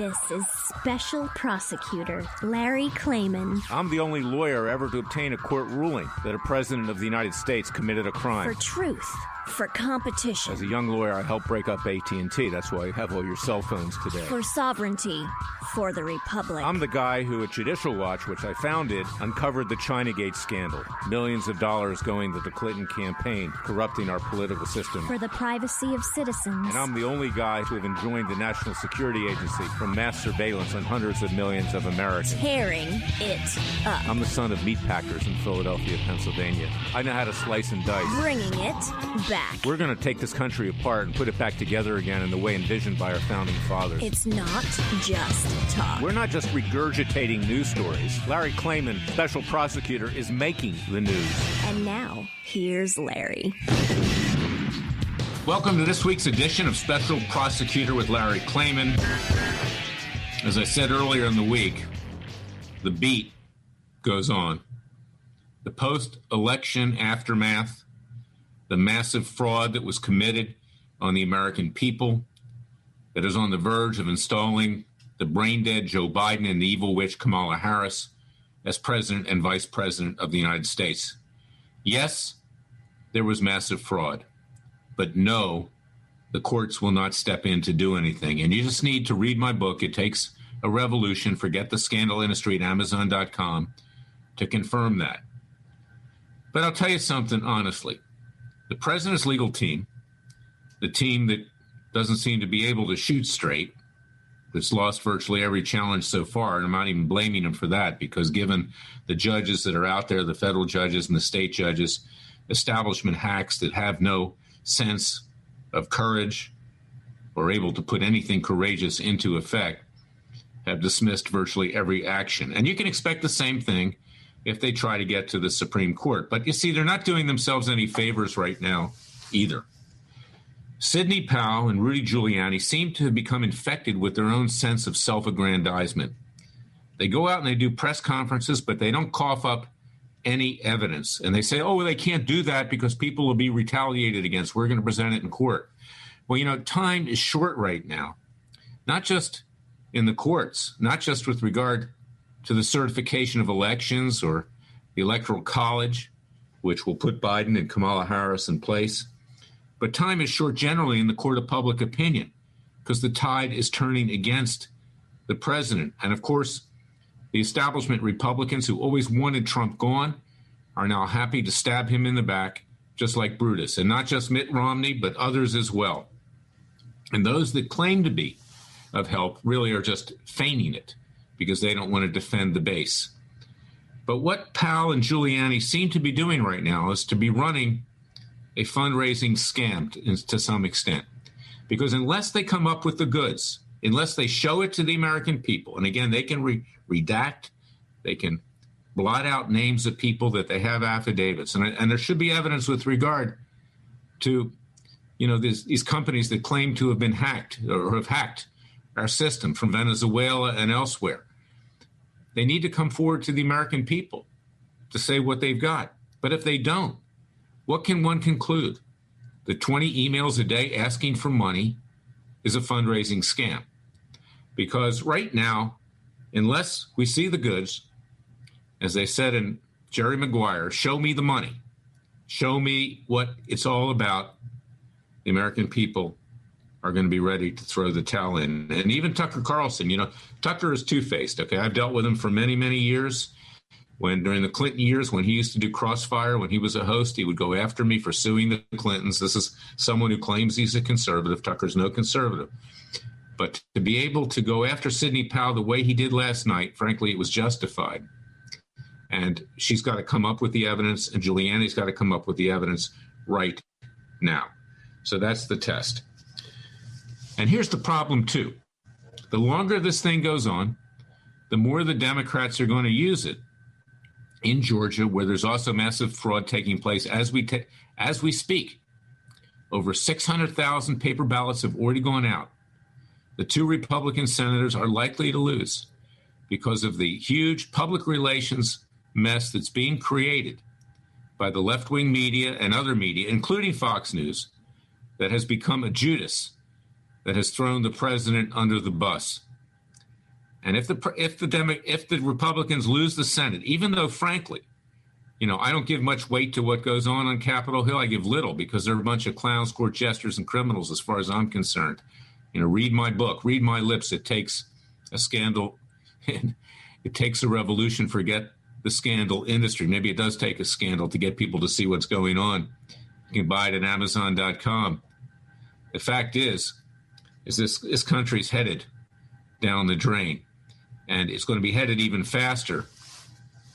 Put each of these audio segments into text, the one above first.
This is Special Prosecutor Larry Klayman. I'm the only lawyer ever to obtain a court ruling that a president of the United States committed a crime. For truth. For competition. As a young lawyer, I helped break up AT&T. That's why you have all your cell phones today. For sovereignty. For the Republic. I'm the guy who at Judicial Watch, which I founded, uncovered the Chinagate scandal. Millions of dollars going to the Clinton campaign, corrupting our political system. For the privacy of citizens. And I'm the only guy to have enjoined the National Security Agency from mass surveillance on hundreds of millions of Americans. Tearing it up. I'm the son of meatpackers in Philadelphia, Pennsylvania. I know how to slice and dice. Bringing it back. We're going to take this country apart and put it back together again in the way envisioned by our founding fathers. It's not just talk. We're not just regurgitating news stories. Larry Klayman, special prosecutor, is making the news. And now, here's Larry. Welcome to this week's edition of Special Prosecutor with Larry Klayman. As I said earlier in the week, the beat goes on. The post-election aftermath, the massive fraud that was committed on the American people, that is on the verge of installing the brain-dead Joe Biden and the evil witch Kamala Harris as president and vice president of the United States. Yes, there was massive fraud, but no, the courts will not step in to do anything. And you just need to read my book, It Takes a Revolution, Forget the Scandal Industry at Amazon.com, to confirm that. But I'll tell you something honestly. The president's legal team, the team that doesn't seem to be able to shoot straight, that's lost virtually every challenge so far, and I'm not even blaming them for that, because given the judges that are out there, the federal judges and the state judges, establishment hacks that have no sense of courage or able to put anything courageous into effect, have dismissed virtually every action. And you can expect the same thing if they try to get to the Supreme Court. But you see, they're not doing themselves any favors right now either. Sidney Powell and Rudy Giuliani seem to have become infected with their own sense of self-aggrandizement. They go out and they do press conferences, but they don't cough up any evidence. And they say, oh, well, they can't do that because people will be retaliated against. We're going to present it in court. Well, you know, time is short right now, not just in the courts, not just with regard to the certification of elections or the Electoral College, which will put Biden and Kamala Harris in place. But time is short generally in the court of public opinion because the tide is turning against the president. And of course, the establishment Republicans who always wanted Trump gone are now happy to stab him in the back, just like Brutus. And not just Mitt Romney, but others as well. And those that claim to be of help really are just feigning it, because they don't want to defend the base. But what Powell and Giuliani seem to be doing right now is to be running a fundraising scam to some extent. Because unless they come up with the goods, unless they show it to the American people, and again, they can redact, they can blot out names of people that they have affidavits, and there should be evidence with regard to, you know, these companies that claim to have been hacked or have hacked our system from Venezuela and elsewhere. They need to come forward to the American people to say what they've got. But if they don't, what can one conclude? The 20 emails a day asking for money is a fundraising scam. Because right now, unless we see the goods, as they said in Jerry Maguire, show me the money. Show me what it's all about. The American people are going to be ready to throw the towel in. And even Tucker Carlson, you know, Tucker is two-faced, okay? I've dealt with him for many, many years. When during the Clinton years, when he used to do Crossfire, when he was a host, he would go after me for suing the Clintons. This is someone who claims he's a conservative. Tucker's no conservative. But to be able to go after Sidney Powell the way he did last night, frankly, it was justified. And she's got to come up with the evidence, and Giuliani's got to come up with the evidence right now. So that's the test. And here's the problem, too. The longer this thing goes on, the more the Democrats are going to use it. In Georgia, where there's also massive fraud taking place as we speak. Over 600,000 paper ballots have already gone out. The two Republican senators are likely to lose because of the huge public relations mess that's being created by the left-wing media and other media, including Fox News, that has become a Judas that has thrown the president under the bus. And if the Republicans lose the Senate, even though, frankly, I don't give much weight to what goes on Capitol Hill. I give little because they're a bunch of clowns, court jesters, and criminals as far as I'm concerned. Read my book, read my lips. It takes a scandal. It takes a revolution. Forget the scandal industry. Maybe it does take a scandal to get people to see what's going on. You can buy it at Amazon.com. The fact is this country's headed down the drain, and it's going to be headed even faster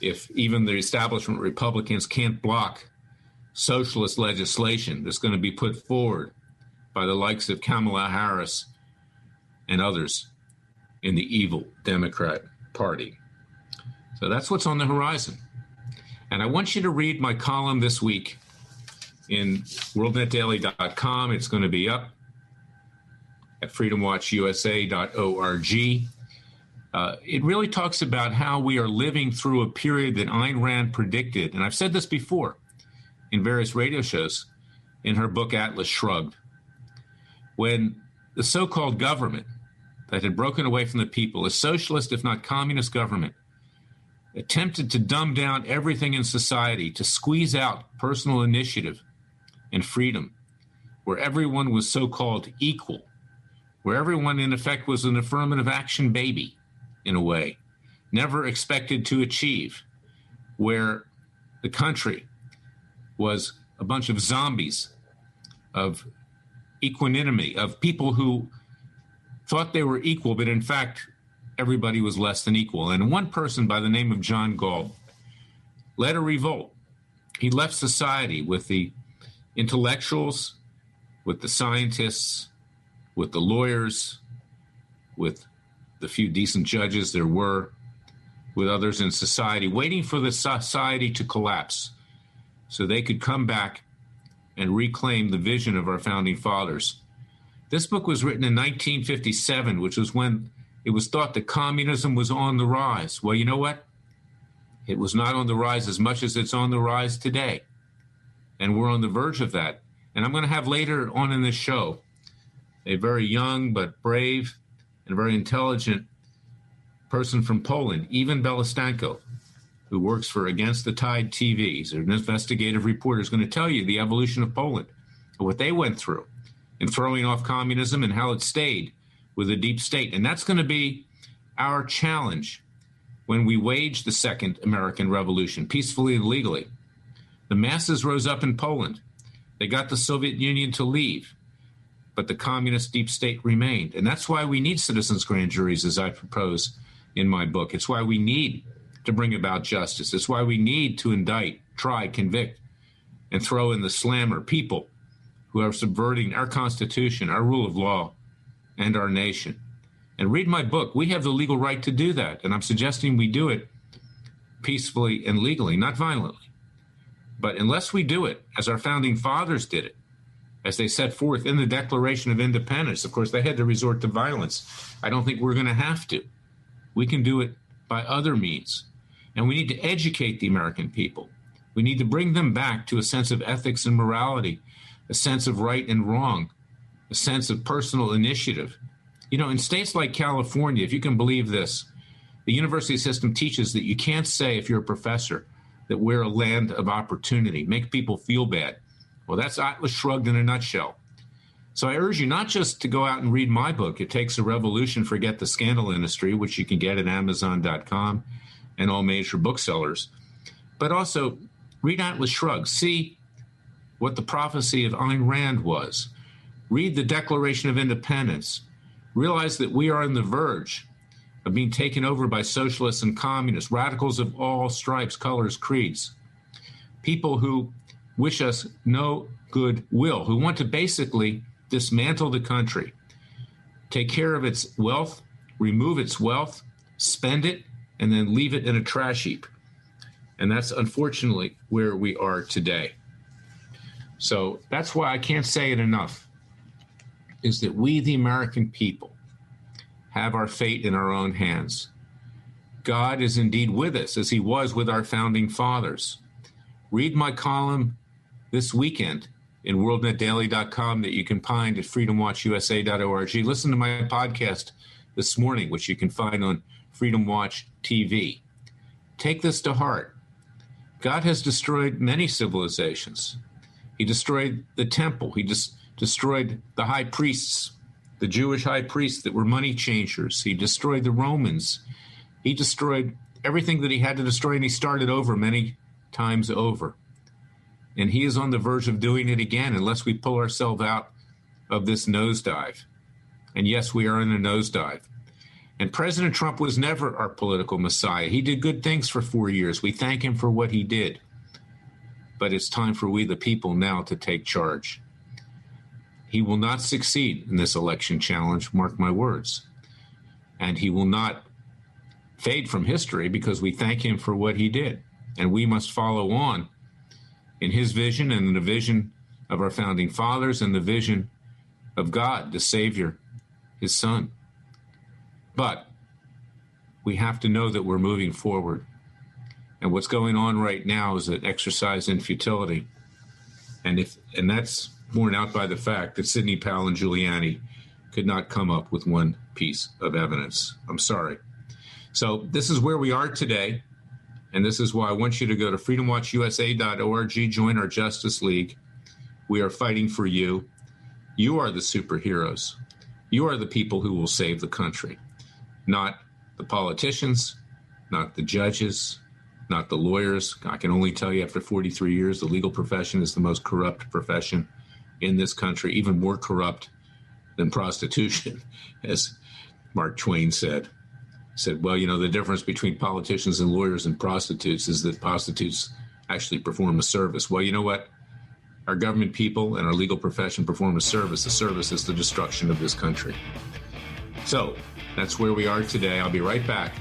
if even the establishment Republicans can't block socialist legislation that's going to be put forward by the likes of Kamala Harris and others in the evil Democrat Party. So that's what's on the horizon. And I want you to read my column this week in worldnetdaily.com. It's going to be up at freedomwatchusa.org. It really talks about how we are living through a period that Ayn Rand predicted. And I've said this before in various radio shows in her book, Atlas Shrugged. When the so-called government that had broken away from the people, a socialist, if not communist government, attempted to dumb down everything in society, to squeeze out personal initiative and freedom, where everyone was so-called equal, where everyone, in effect, was an affirmative action baby, in a way, never expected to achieve, where the country was a bunch of zombies, of equanimity, of people who thought they were equal, but in fact, everybody was less than equal. And one person by the name of John Galt led a revolt. He left society with the intellectuals, with the scientists, with the lawyers, with the few decent judges there were, with others in society, waiting for the society to collapse so they could come back and reclaim the vision of our founding fathers. This book was written in 1957, which was when it was thought that communism was on the rise. Well, you know what? It was not on the rise as much as it's on the rise today. And we're on the verge of that. And I'm going to have later on in this show a very young but brave and very intelligent person from Poland, Ivan Belostenko, who works for Against the Tide TV. He's an investigative reporter, is going to tell you the evolution of Poland, what they went through in throwing off communism and how it stayed with a deep state. And that's going to be our challenge when we wage the second American Revolution, peacefully and legally. The masses rose up in Poland. They got the Soviet Union to leave, but the communist deep state remained. And that's why we need citizens' grand juries, as I propose in my book. It's why we need to bring about justice. It's why we need to indict, try, convict, and throw in the slammer people who are subverting our Constitution, our rule of law, and our nation. And read my book. We have the legal right to do that. And I'm suggesting we do it peacefully and legally, not violently. But unless we do it as our founding fathers did it, as they set forth in the Declaration of Independence, of course, they had to resort to violence. I don't think we're going to have to. We can do it by other means. And we need to educate the American people. We need to bring them back to a sense of ethics and morality, a sense of right and wrong, a sense of personal initiative. You know, in states like California, if you can believe this, the university system teaches that you can't say, if you're a professor, that we're a land of opportunity, make people feel bad. Well, that's Atlas Shrugged in a nutshell. So I urge you not just to go out and read my book, It Takes a Revolution, Forget the Scandal Industry, which you can get at Amazon.com and all major booksellers, but also read Atlas Shrugged. See what the prophecy of Ayn Rand was. Read the Declaration of Independence. Realize that we are on the verge of being taken over by socialists and communists, radicals of all stripes, colors, creeds, people who wish us no good will, who want to basically dismantle the country, take care of its wealth, remove its wealth, spend it, and then leave it in a trash heap. And that's unfortunately where we are today. So that's why I can't say it enough, is that we, the American people, have our fate in our own hands. God is indeed with us, as he was with our founding fathers. Read my column this weekend in worldnetdaily.com that you can find at freedomwatchusa.org. Listen to my podcast this morning, which you can find on Freedom Watch TV. Take this to heart. God has destroyed many civilizations. He destroyed the temple. He destroyed the high priests, the Jewish high priests that were money changers. He destroyed the Romans. He destroyed everything that he had to destroy, and he started over many times over. And he is on the verge of doing it again unless we pull ourselves out of this nosedive. And yes, we are in a nosedive. And President Trump was never our political messiah. He did good things for 4 years. We thank him for what he did. But it's time for we, the people, now to take charge. He will not succeed in this election challenge, mark my words. And he will not fade from history because we thank him for what he did. And we must follow on in his vision and in the vision of our founding fathers and the vision of God, the Savior, his Son. But we have to know that we're moving forward. And what's going on right now is an exercise in futility. And that's borne out by the fact that Sidney Powell and Giuliani could not come up with one piece of evidence. I'm sorry. So this is where we are today. And this is why I want you to go to freedomwatchusa.org, join our Justice League. We are fighting for you. You are the superheroes. You are the people who will save the country, not the politicians, not the judges, not the lawyers. I can only tell you after 43 years, the legal profession is the most corrupt profession in this country, even more corrupt than prostitution, as Mark Twain said. He said, well, you know, the difference between politicians and lawyers and prostitutes is that prostitutes actually perform a service. Well, you know what? Our government people and our legal profession perform a service. The service is the destruction of this country. So that's where we are today. I'll be right back.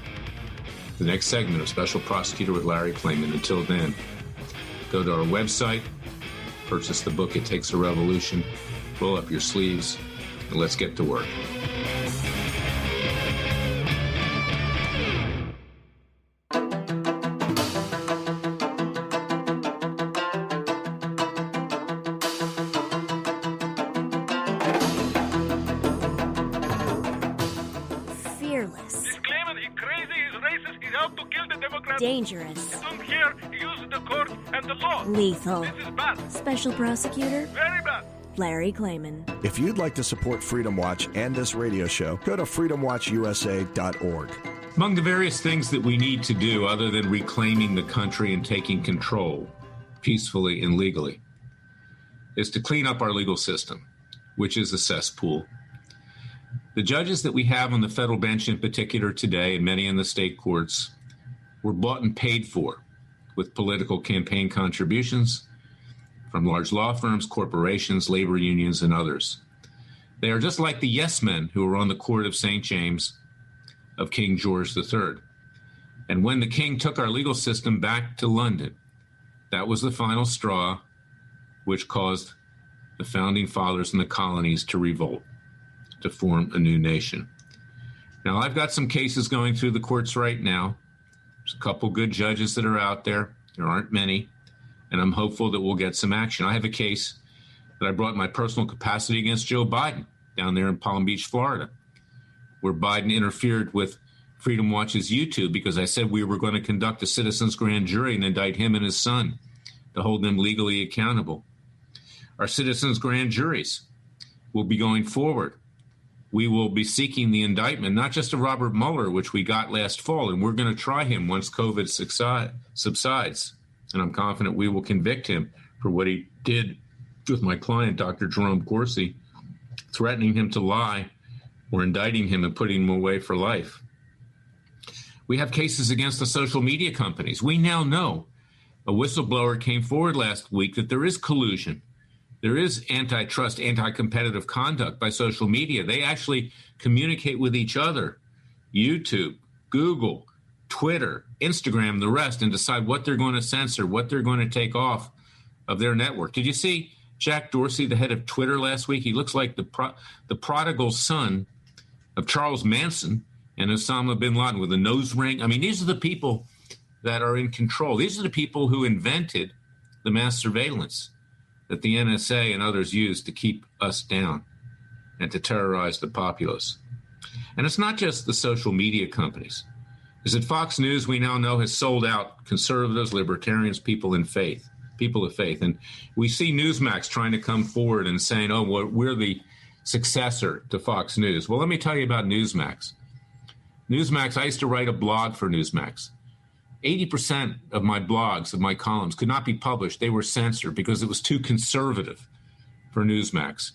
The next segment of Special Prosecutor with Larry Klayman. Until then, go to our website, purchase the book, It Takes a Revolution, roll up your sleeves, and let's get to work. Dangerous. Don't care. Use the court and the law. Lethal. This is bad. Special Prosecutor Very bad. Larry Klayman. If you'd like to support Freedom Watch and this radio show, go to freedomwatchusa.org. Among the various things that we need to do other than reclaiming the country and taking control peacefully and legally is to clean up our legal system, which is a cesspool. The judges that we have on the federal bench in particular today, and many in the state courts, were bought and paid for with political campaign contributions from large law firms, corporations, labor unions, and others. They are just like the yes men who were on the court of St. James of King George III. And when the king took our legal system back to London, that was the final straw which caused the founding fathers and the colonies to revolt, to form a new nation. Now, I've got some cases going through the courts right now. There's a couple good judges that are out there. There aren't many. And I'm hopeful that we'll get some action. I have a case that I brought in my personal capacity against Joe Biden down there in Palm Beach, Florida, where Biden interfered with Freedom Watch's YouTube because I said we were going to conduct a citizen's grand jury and indict him and his son to hold them legally accountable. Our citizens' grand juries will be going forward. We will be seeking the indictment, not just of Robert Mueller, which we got last fall, and we're going to try him once COVID subsides. And I'm confident we will convict him for what he did with my client, Dr. Jerome Corsi, threatening him to lie or indicting him and putting him away for life. We have cases against the social media companies. We now know a whistleblower came forward last week that there is collusion. There is antitrust, anti-competitive conduct by social media. They actually communicate with each other, YouTube, Google, Twitter, Instagram, the rest, and decide what they're going to censor, what they're going to take off of their network. Did you see Jack Dorsey, the head of Twitter, last week? He looks like the prodigal son of Charles Manson and Osama bin Laden with a nose ring. I mean, these are the people that are in control. These are the people who invented the mass surveillance that the NSA and others use to keep us down and to terrorize the populace. And it's not just the social media companies. is that Fox News, we now know, has sold out conservatives, libertarians, people of faith. And we see Newsmax trying to come forward and saying, oh, well, we're the successor to Fox News. Well, let me tell you about Newsmax. Newsmax, I used to write a blog for Newsmax. 80% of my blogs, of my columns, could not be published. They were censored because it was too conservative for Newsmax.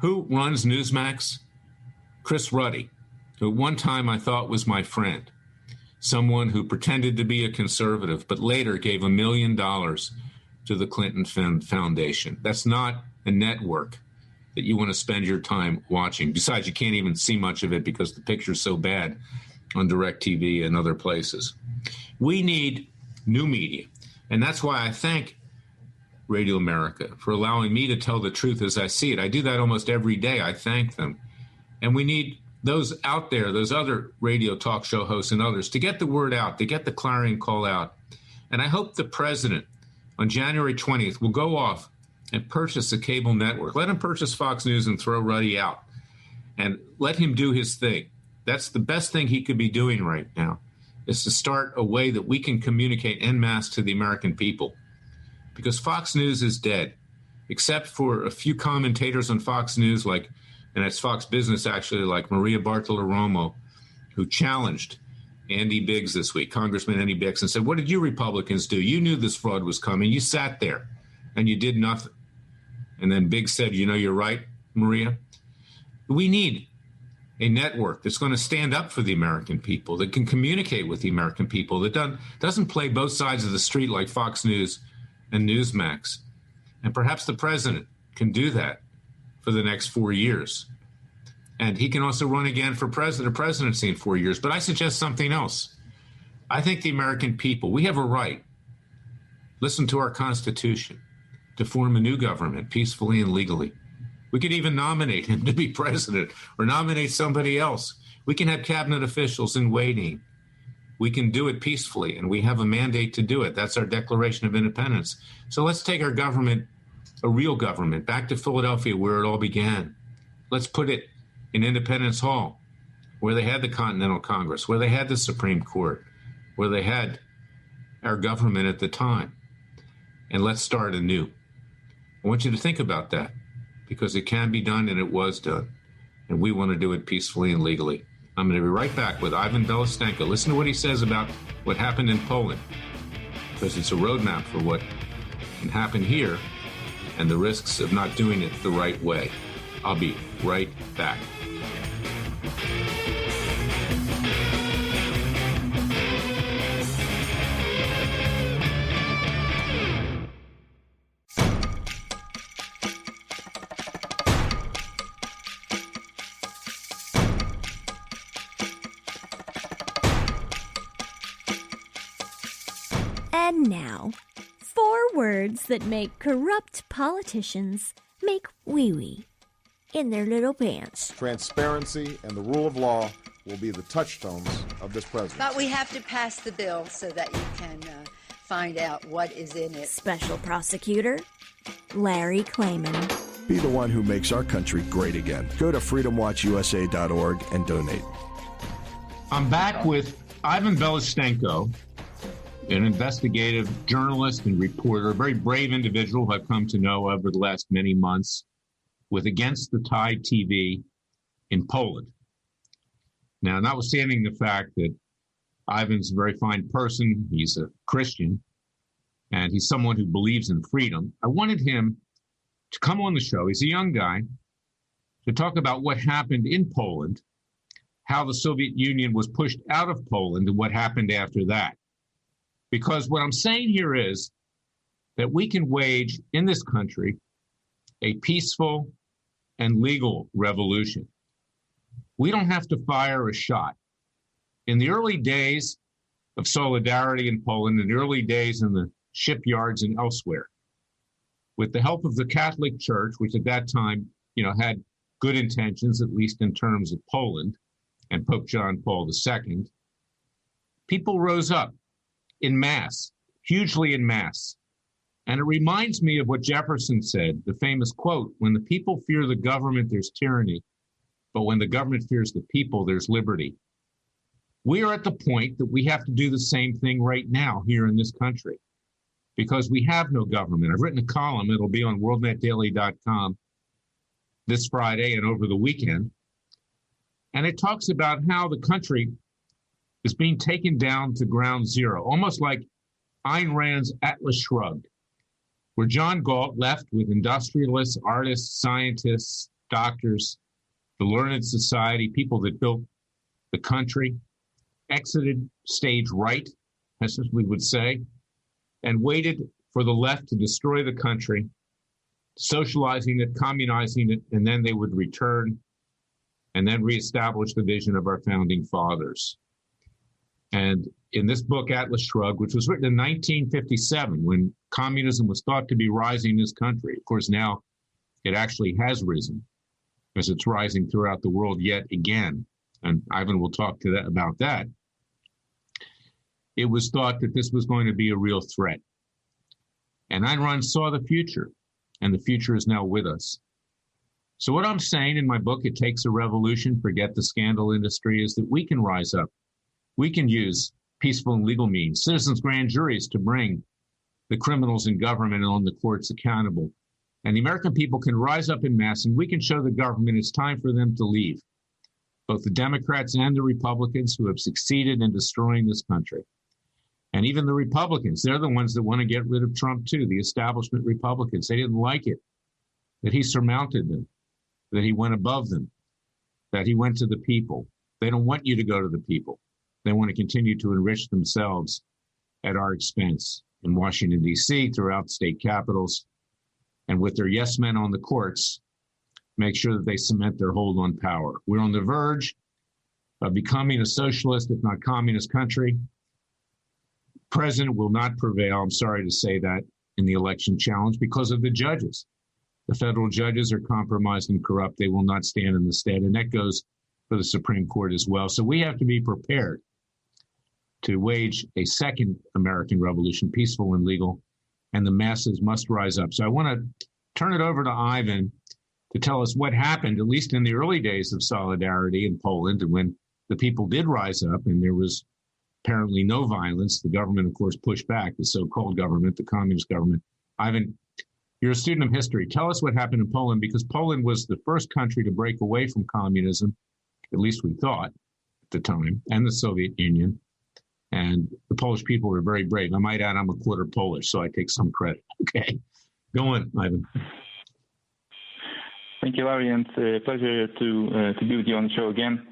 Who runs Newsmax? Chris Ruddy, who at one time I thought was my friend, someone who pretended to be a conservative, but later gave $1 million to the Clinton Foundation. That's not a network that you want to spend your time watching. Besides, you can't even see much of it because the picture's so bad on DirecTV and other places. We need new media, and that's why I thank Radio America for allowing me to tell the truth as I see it. I do that almost every day. I thank them. And we need those out there, those other radio talk show hosts and others, to get the word out, to get the clarion call out. And I hope the president on January 20th will go off and purchase a cable network. Let him purchase Fox News and throw Ruddy out. And let him do his thing. That's the best thing he could be doing right now, is to start a way that we can communicate en masse to the American people. Because Fox News is dead, except for a few commentators on Fox News, like, and it's Fox Business actually, like Maria Bartiromo, who challenged Andy Biggs this week, Congressman Andy Biggs, and said, what did you Republicans do? You knew this fraud was coming. You sat there and you did nothing. And then Biggs said, you know, you're right, Maria. We need a network that's going to stand up for the American people, that can communicate with the American people, that doesn't play both sides of the street like Fox News and Newsmax. And perhaps the president can do that for the next 4 years. And he can also run again for presidency in 4 years. But I suggest something else. I think the American people, we have a right, listen to our Constitution, to form a new government peacefully and legally. We could even nominate him to be president or nominate somebody else. We can have cabinet officials in waiting. We can do it peacefully, and we have a mandate to do it. That's our Declaration of Independence. So let's take our government, a real government, back to Philadelphia where it all began. Let's put it in Independence Hall, where they had the Continental Congress, where they had the Supreme Court, where they had our government at the time. And let's start anew. I want you to think about that, because it can be done and it was done. And we want to do it peacefully and legally. I'm going to be right back with Ivan Belostenko. Listen to what he says about what happened in Poland, because it's a roadmap for what can happen here and the risks of not doing it the right way. I'll be right back. And now, 4 words that make corrupt politicians make wee-wee in their little pants. Transparency and the rule of law will be the touchstones of this presidency. But we have to pass the bill so that you can find out what is in it. Special Prosecutor Larry Klayman. Be the one who makes our country great again. Go to freedomwatchusa.org and donate. I'm back with Ivan Belostenko, an investigative journalist and reporter, a very brave individual who I've come to know over the last many months, with Against the Tide TV in Poland. Now, notwithstanding the fact that Ivan's a very fine person, he's a Christian, and he's someone who believes in freedom, I wanted him to come on the show. He's a young guy, to talk about what happened in Poland, how the Soviet Union was pushed out of Poland, and what happened after that. Because what I'm saying here is that we can wage in this country a peaceful and legal revolution. We don't have to fire a shot. In the early days of solidarity in Poland, in the early days in the shipyards and elsewhere, with the help of the Catholic Church, which at that time, had good intentions, at least in terms of Poland and Pope John Paul II, people rose up in mass, hugely in mass. And it reminds me of what Jefferson said, the famous quote, when the people fear the government, there's tyranny. But when the government fears the people, there's liberty. We are at the point that we have to do the same thing right now here in this country because we have no government. I've written a column. It'll be on worldnetdaily.com this Friday and over the weekend. And it talks about how the country is being taken down to ground zero, almost like Ayn Rand's Atlas Shrugged, where John Galt left with industrialists, artists, scientists, doctors, the learned society, people that built the country, exited stage right, as we would say, and waited for the left to destroy the country, socializing it, communizing it, and then they would return and then reestablish the vision of our founding fathers. And in this book, Atlas Shrugged, which was written in 1957, when communism was thought to be rising in this country, of course, now it actually has risen, as it's rising throughout the world yet again. And Ivan will talk to that about that. It was thought that this was going to be a real threat. And Ayn Rand saw the future, and the future is now with us. So what I'm saying in my book, It Takes a Revolution, Forget the Scandal Industry, is that we can rise up. We can use peaceful and legal means, citizens' grand juries to bring the criminals in government and on the courts accountable. And the American people can rise up in mass, and we can show the government it's time for them to leave, both the Democrats and the Republicans who have succeeded in destroying this country. And even the Republicans, they're the ones that want to get rid of Trump too, the establishment Republicans. They didn't like it, that he surmounted them, that he went above them, that he went to the people. They don't want you to go to the people. They want to continue to enrich themselves at our expense in Washington, D.C., throughout state capitals, and with their yes men on the courts, make sure that they cement their hold on power. We're on the verge of becoming a socialist, if not communist country. President will not prevail, I'm sorry to say that, in the election challenge because of the judges. The federal judges are compromised and corrupt. They will not stand in the stead, and that goes for the Supreme Court as well. So we have to be prepared to wage a second American revolution, peaceful and legal, and the masses must rise up. So I want to turn it over to Ivan to tell us what happened, at least in the early days of solidarity in Poland, and when the people did rise up and there was apparently no violence. The government, of course, pushed back, the so-called government, the communist government. Ivan, you're a student of history. Tell us what happened in Poland, because Poland was the first country to break away from communism, at least we thought at the time, and the Soviet Union. And the Polish people were very brave. I might add, I'm a quarter Polish, so I take some credit. Okay. Go on, Ivan. Thank you, Larry, and it's a pleasure to be with you on the show again.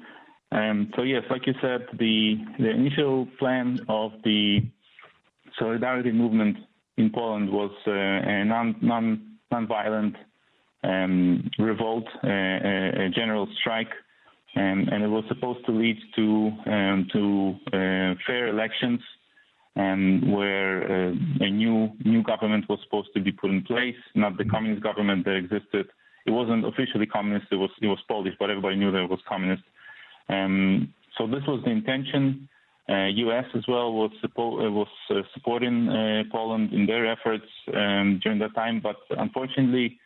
So yes, like you said, the initial plan of the solidarity movement in Poland was a non-violent revolt, a general strike, and it was supposed to lead to fair elections, where a new government was supposed to be put in place, not the communist government that existed. It wasn't officially communist; it was Polish, but everybody knew that it was communist. So this was the intention. U.S. as well was supporting Poland in their efforts during that time. But unfortunately,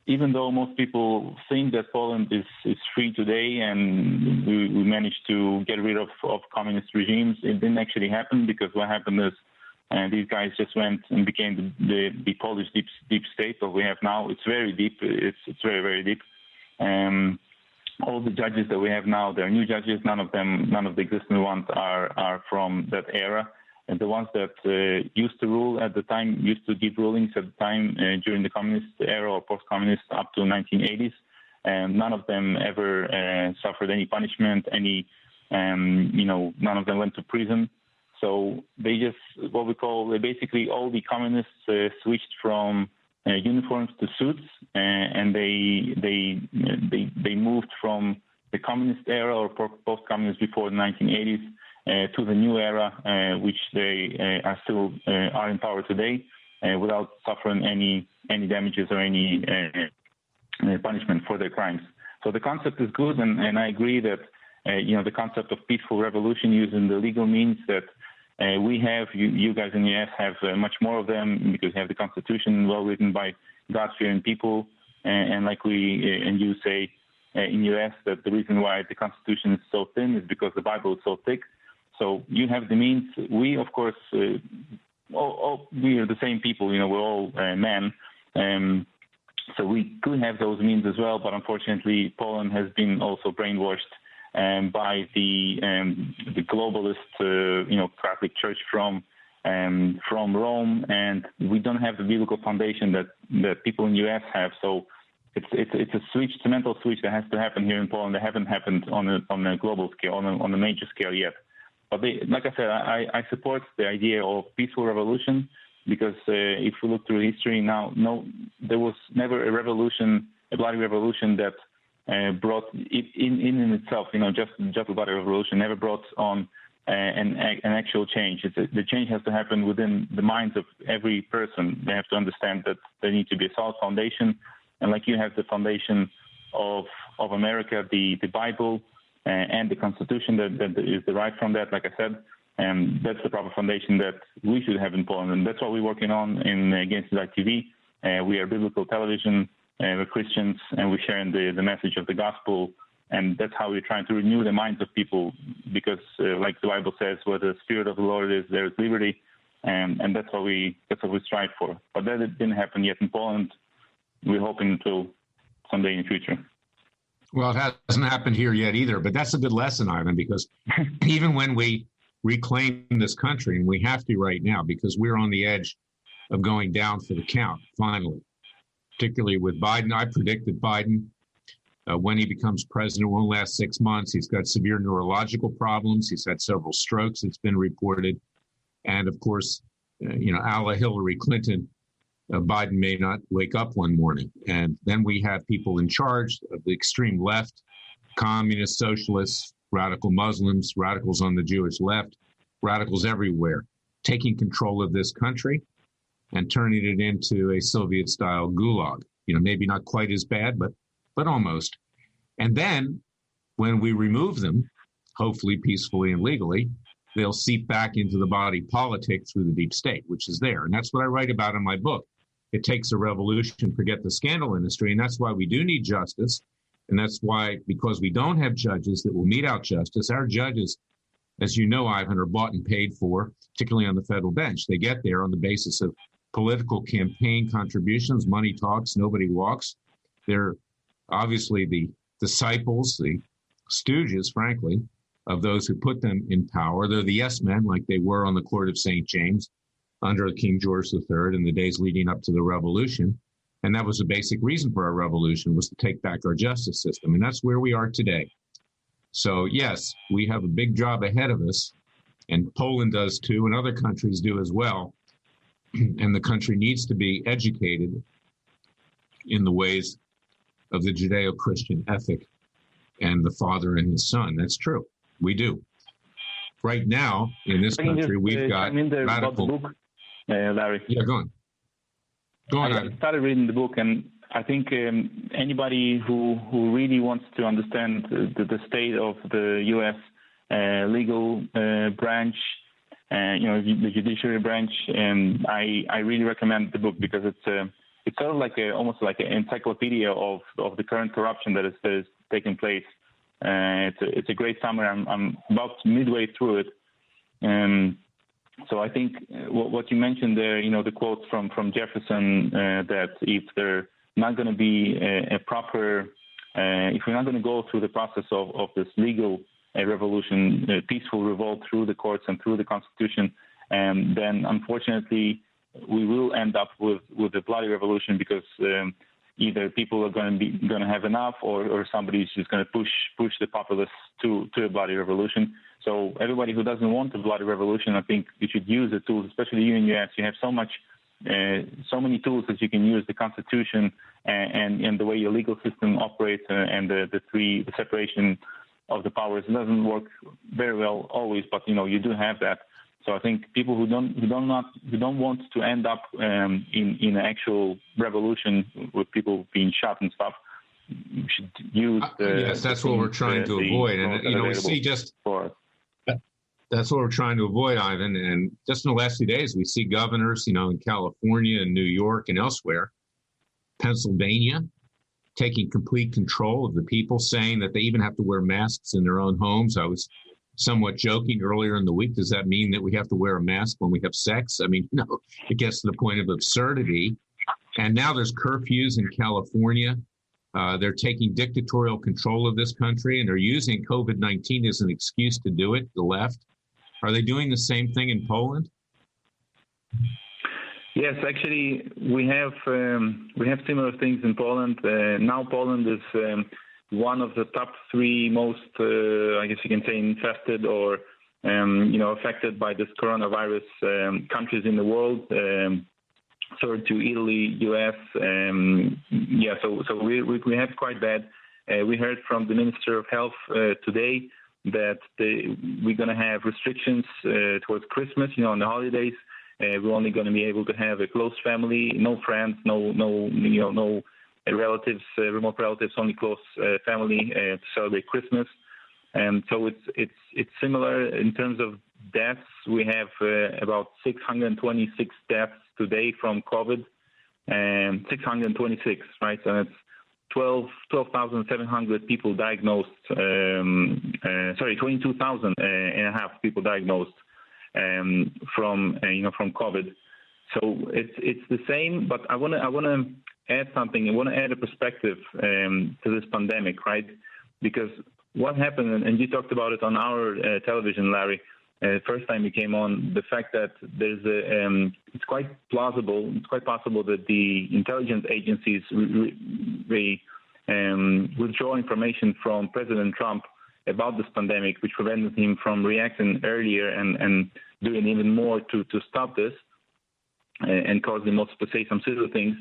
even though most people think that Poland is free today and we managed to get rid of communist regimes, it didn't actually happen, because what happened is these guys just went and became the Polish deep state that we have now. It's very deep. It's very, very deep. All the judges that we have now, they're new judges. None of the existing ones are from that era. And the ones that used to rule at the time, used to give rulings at the time during the communist era or post-communist up to 1980s, and none of them ever suffered any punishment. None of them went to prison. So they just basically all the communists switched from uniforms to suits, and they moved from the communist era or post-communist before the 1980s to the new era, which they are still are in power today, without suffering any damages or any punishment for their crimes. So the concept is good, and I agree that the concept of peaceful revolution using the legal means that we have, you guys in the U.S. have much more of them, because you have the Constitution well written by God-fearing people, and like you say in U.S. that the reason why the Constitution is so thin is because the Bible is so thick. So you have the means. We, of course, we are the same people. We're all men. So we could have those means as well, but unfortunately, Poland has been also brainwashed by the globalist, Catholic Church from Rome, and we don't have the biblical foundation that people in the U.S. have. So it's a switch, it's a mental switch that has to happen here in Poland. That haven't happened on a global scale, on a major scale yet. But like I said, I support the idea of peaceful revolution, because if we look through history now, there was never a revolution, a bloody revolution that brought in itself, just a bloody revolution never brought on an actual change. The change has to happen within the minds of every person. They have to understand that there needs to be a solid foundation, and like you have the foundation of America, the Bible, and the Constitution that is derived from that. Like I said, that's the proper foundation that we should have in Poland, and that's what we're working on in Against Light TV. We are biblical television. We're Christians, and we're sharing the message of the gospel, and that's how we're trying to renew the minds of people. Because, like the Bible says, where the Spirit of the Lord is, there is liberty, and that's what we strive for. But that didn't happen yet in Poland. We're hoping until someday in the future. Well, it hasn't happened here yet either, but that's a good lesson, Ivan, because even when we reclaim this country, and we have to right now, because we're on the edge of going down for the count, finally, particularly with Biden. I predict that Biden, when he becomes president, won't last 6 months. He's got severe neurological problems. He's had several strokes, it's been reported. And of course, a la Hillary Clinton, Biden may not wake up one morning. And then we have people in charge of the extreme left, communists, socialists, radical Muslims, radicals on the Jewish left, radicals everywhere, taking control of this country and turning it into a Soviet-style gulag. Maybe not quite as bad, but almost. And then when we remove them, hopefully peacefully and legally, they'll seep back into the body politic through the deep state, which is there. And that's what I write about in my book. It takes a revolution, forget the scandal industry, and that's why we do need justice. And that's why, because we don't have judges that will mete out justice, our judges, as you know, Ivan, are bought and paid for, particularly on the federal bench. They get there on the basis of political campaign contributions. Money talks, nobody walks. They're obviously the disciples, the stooges, frankly, of those who put them in power. They're the yes men, like they were on the court of St. James under King George III in the days leading up to the revolution. And that was the basic reason for our revolution, was to take back our justice system. And that's where we are today. So, yes, we have a big job ahead of us, and Poland does too, and other countries do as well. And the country needs to be educated in the ways of the Judeo-Christian ethic and the Father and His Son. That's true. We do. Right now, in this country, we've got radical... Book, Larry. Yeah, go on. Go on. I started reading the book, and I think anybody who really wants to understand the state of the U.S. Legal branch, the judiciary branch, I really recommend the book, because it's sort of like almost like an encyclopedia of the current corruption that is taking place. It's a great summary. I'm about midway through it. So I think what you mentioned there, the quotes from Jefferson, that if they're not going to be a proper, if we're not going to go through the process of this legal revolution, peaceful revolt through the courts and through the Constitution, then unfortunately we will end up with a bloody revolution, because either people are going to have enough, or somebody's just going to push the populace to a bloody revolution. So everybody who doesn't want a bloody revolution, I think you should use the tools, especially you in the U.S. You have so many tools that you can use: the Constitution and the way your legal system operates, and the separation of the powers. It doesn't work very well always, but you do have that. So I think people who don't want to end up in an actual revolution with people being shot and stuff, should use yes, that's what we're trying to avoid. And we see that's what we're trying to avoid, Ivan. And just in the last few days, we see governors, in California and New York and elsewhere, Pennsylvania, taking complete control of the people, saying that they even have to wear masks in their own homes. I was somewhat joking earlier in the week, does that mean that we have to wear a mask when we have sex? I mean, it gets to the point of absurdity. And now there's curfews in California. They're taking dictatorial control of this country, and they're using COVID-19 as an excuse to do it, the left. Are they doing the same thing in Poland? Yes, actually, we have similar things in Poland. Now Poland is one of the top 3 most, I guess you can say, infested or affected by this coronavirus countries in the world. Third to Italy, U.S. So we have quite bad. We heard from the Minister of Health today that we're going to have restrictions towards Christmas. On the holidays, we're only going to be able to have a close family, no friends, no relatives, remote relatives, only close family to celebrate Christmas. And so it's similar in terms of deaths. We have about 626 deaths today from COVID, 626, right? And it's 12,700 people diagnosed. 22,000 and a half people diagnosed from COVID. So it's the same, but I want to add something. I want to add a perspective to this pandemic, right? Because what happened, and you talked about it on our television, Larry, first time you came on, the fact that there's it's quite plausible, it's quite possible that the intelligence agencies withdraw information from President Trump about this pandemic, which prevented him from reacting earlier and doing even more to stop this and caused him also to say some silly things.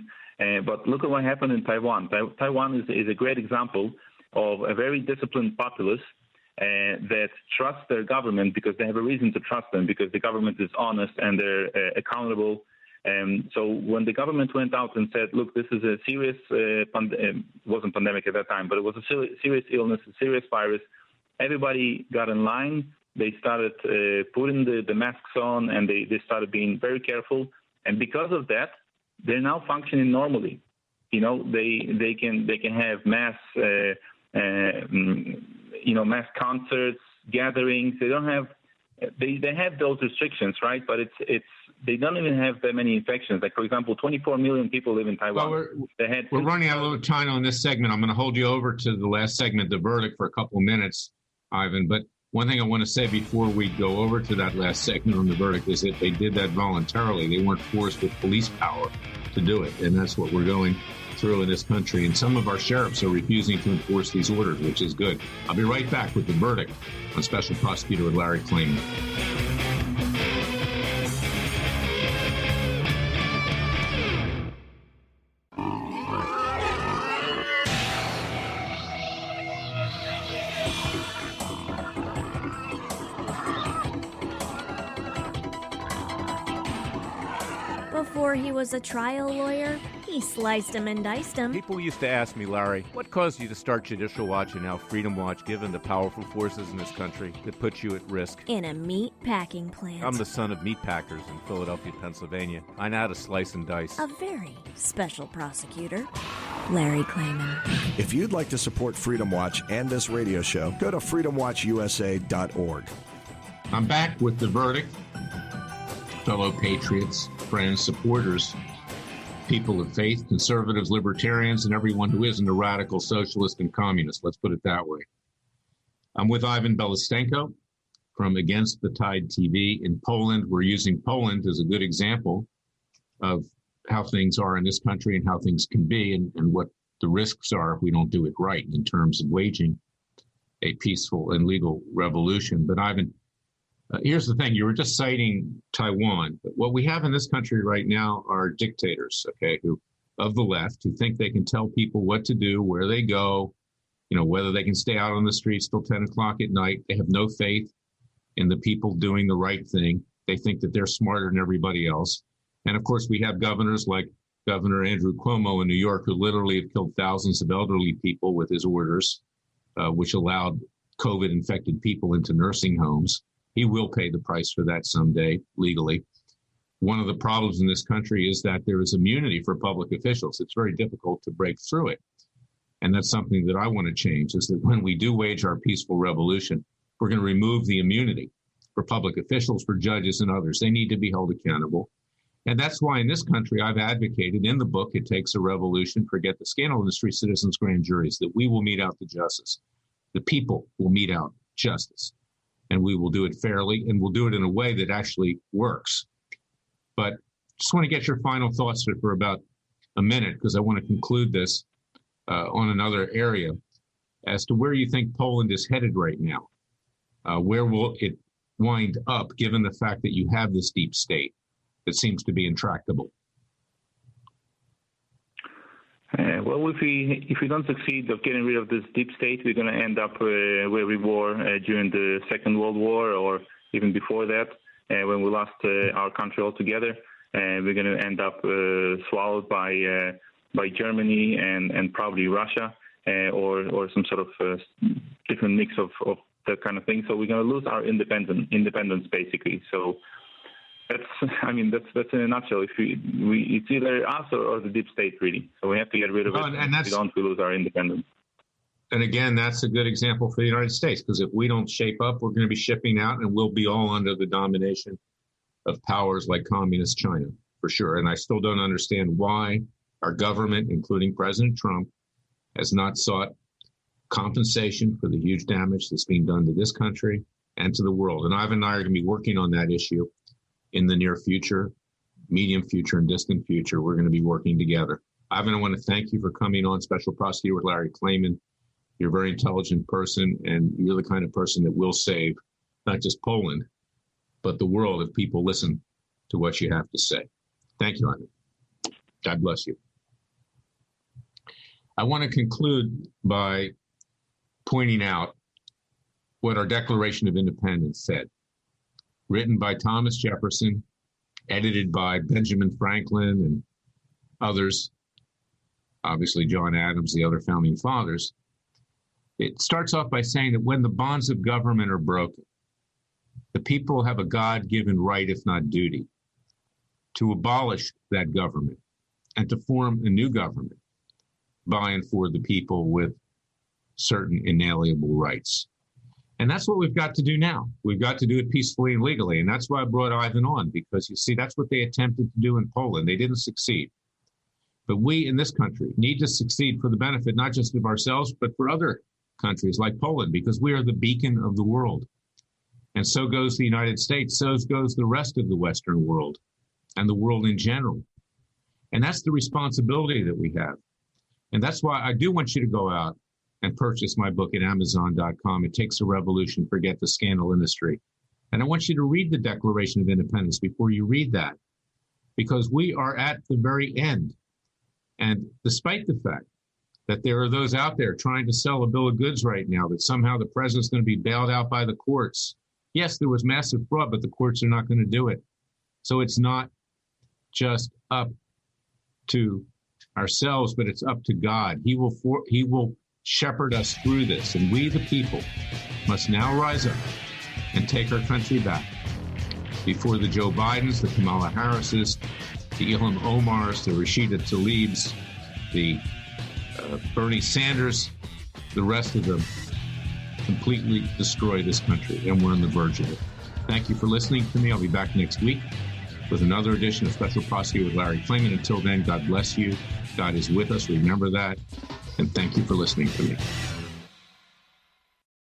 But look at what happened in Taiwan. Taiwan is a great example of a very disciplined populace that trust their government because they have a reason to trust them, because the government is honest and they're accountable. So when the government went out and said, look, this is a serious, wasn't pandemic at that time, but it was a serious illness, a serious virus, everybody got in line. They started putting the masks on, and they started being very careful. And because of that, they're now functioning normally. They can have mass mass concerts, gatherings. They don't have they have those restrictions, right? But they don't even have that many infections. Like, for example, 24 million people live in Taiwan. Well, we're running out of a little time on this segment. I'm going to hold you over to the last segment, the verdict, for a couple of minutes, Ivan. But one thing I want to say before we go over to that last segment on the verdict is that they did that voluntarily. They weren't forced with police power to do it. And that's what we're going through in this country. And some of our sheriffs are refusing to enforce these orders, which is good. I'll be right back with the verdict on Special Prosecutor Larry Klayman. Before he was a trial lawyer, he sliced him and diced him. People used to ask me, Larry, what caused you to start Judicial Watch and now Freedom Watch, given the powerful forces in this country that put you at risk? In a meat packing plant. I'm the son of meat packers in Philadelphia, Pennsylvania. I know how to slice and dice. A very special prosecutor, Larry Klayman. If you'd like to support Freedom Watch and this radio show, go to freedomwatchusa.org. I'm back with the verdict. Fellow patriots, friends, supporters, people of faith, conservatives, libertarians, and everyone who isn't a radical socialist and communist. Let's put it that way. I'm with Ivan Belostenko from Against the Tide TV in Poland. We're using Poland as a good example of how things are in this country and how things can be and what the risks are if we don't do it right in terms of waging a peaceful and legal revolution. But Ivan, here's the thing. You were just citing Taiwan. But what we have in this country right now are dictators, okay, who of the left, who think they can tell people what to do, where they go, whether they can stay out on the streets till 10 o'clock at night. They have no faith in the people doing the right thing. They think that they're smarter than everybody else. And, of course, we have governors like Governor Andrew Cuomo in New York, who literally have killed thousands of elderly people with his orders, which allowed COVID-infected people into nursing homes. He will pay the price for that someday, legally. One of the problems in this country is that there is immunity for public officials. It's very difficult to break through it. And that's something that I want to change, is that when we do wage our peaceful revolution, We're going to remove the immunity for public officials, for judges and others. They need to be held accountable. And that's why in this country I've advocated in the book, It Takes a Revolution, Forget the Scandal Industry, Citizens Grand Juries, that we will mete out the justice. The people will mete out justice. And we will do it fairly, and we'll do it in a way that actually works. But just want to get your final thoughts for about a minute, because I want to conclude this on another area as to where you think Poland is headed right now. Where will it wind up, given the fact that you have this deep state that seems to be intractable? Well, if we don't succeed of getting rid of this deep state, we're going to end up where we were during the Second World War, or even before that, when we lost our country altogether. We're going to end up swallowed by Germany and probably Russia, or some sort of different mix of that kind of thing. So we're going to lose our independence basically. So that's in a nutshell. If it's either us or the deep state, really. So we have to get rid of it. And if we don't, we lose our independence. And again, that's a good example for the United States, because if we don't shape up, we're going to be shipping out, and we'll be all under the domination of powers like communist China, for sure. And I still don't understand why our government, including President Trump, has not sought compensation for the huge damage that's being done to this country and to the world. And Ivan and I are going to be working on that issue in the near future, medium future, and distant future. We're going to be working together. Ivan, I want to thank you for coming on, Special Prosecutor with Larry Klayman. You're a very intelligent person, and you're the kind of person that will save not just Poland, but the world if people listen to what you have to say. Thank you, Ivan. God bless you. I want to conclude by pointing out what our Declaration of Independence said. Written by Thomas Jefferson, edited by Benjamin Franklin and others, obviously John Adams, the other founding fathers. It starts off by saying that when the bonds of government are broken, the people have a God-given right, if not duty, to abolish that government and to form a new government by and for the people with certain inalienable rights. And that's what we've got to do now. We've got to do it peacefully and legally. And that's why I brought Ivan on, because you see, that's what they attempted to do in Poland. They didn't succeed. But we in this country need to succeed for the benefit, not just of ourselves, but for other countries like Poland, because we are the beacon of the world. And so goes the United States, so goes the rest of the Western world and the world in general. And that's the responsibility that we have. And that's why I do want you to go out and purchase my book at Amazon.com. It Takes a Revolution, Forget the Scandal Industry. And I want you to read the Declaration of Independence before you read that, because we are at the very end. And despite the fact that there are those out there trying to sell a bill of goods right now, that somehow the president's going to be bailed out by the courts. Yes, there was massive fraud, but the courts are not going to do it. So it's not just up to ourselves, but it's up to God. He will shepherd us through this. And we, the people, must now rise up and take our country back before the Joe Bidens, the Kamala Harrises, the Ilham Omars, the Rashida Tlaibs, the Bernie Sanders, the rest of them completely destroy this country. And we're on the verge of it. Thank you for listening to me. I'll be back next week with another edition of Special Prosecutor with Larry Klayman. Until then, God bless you. God is with us. Remember that. And thank you for listening to me.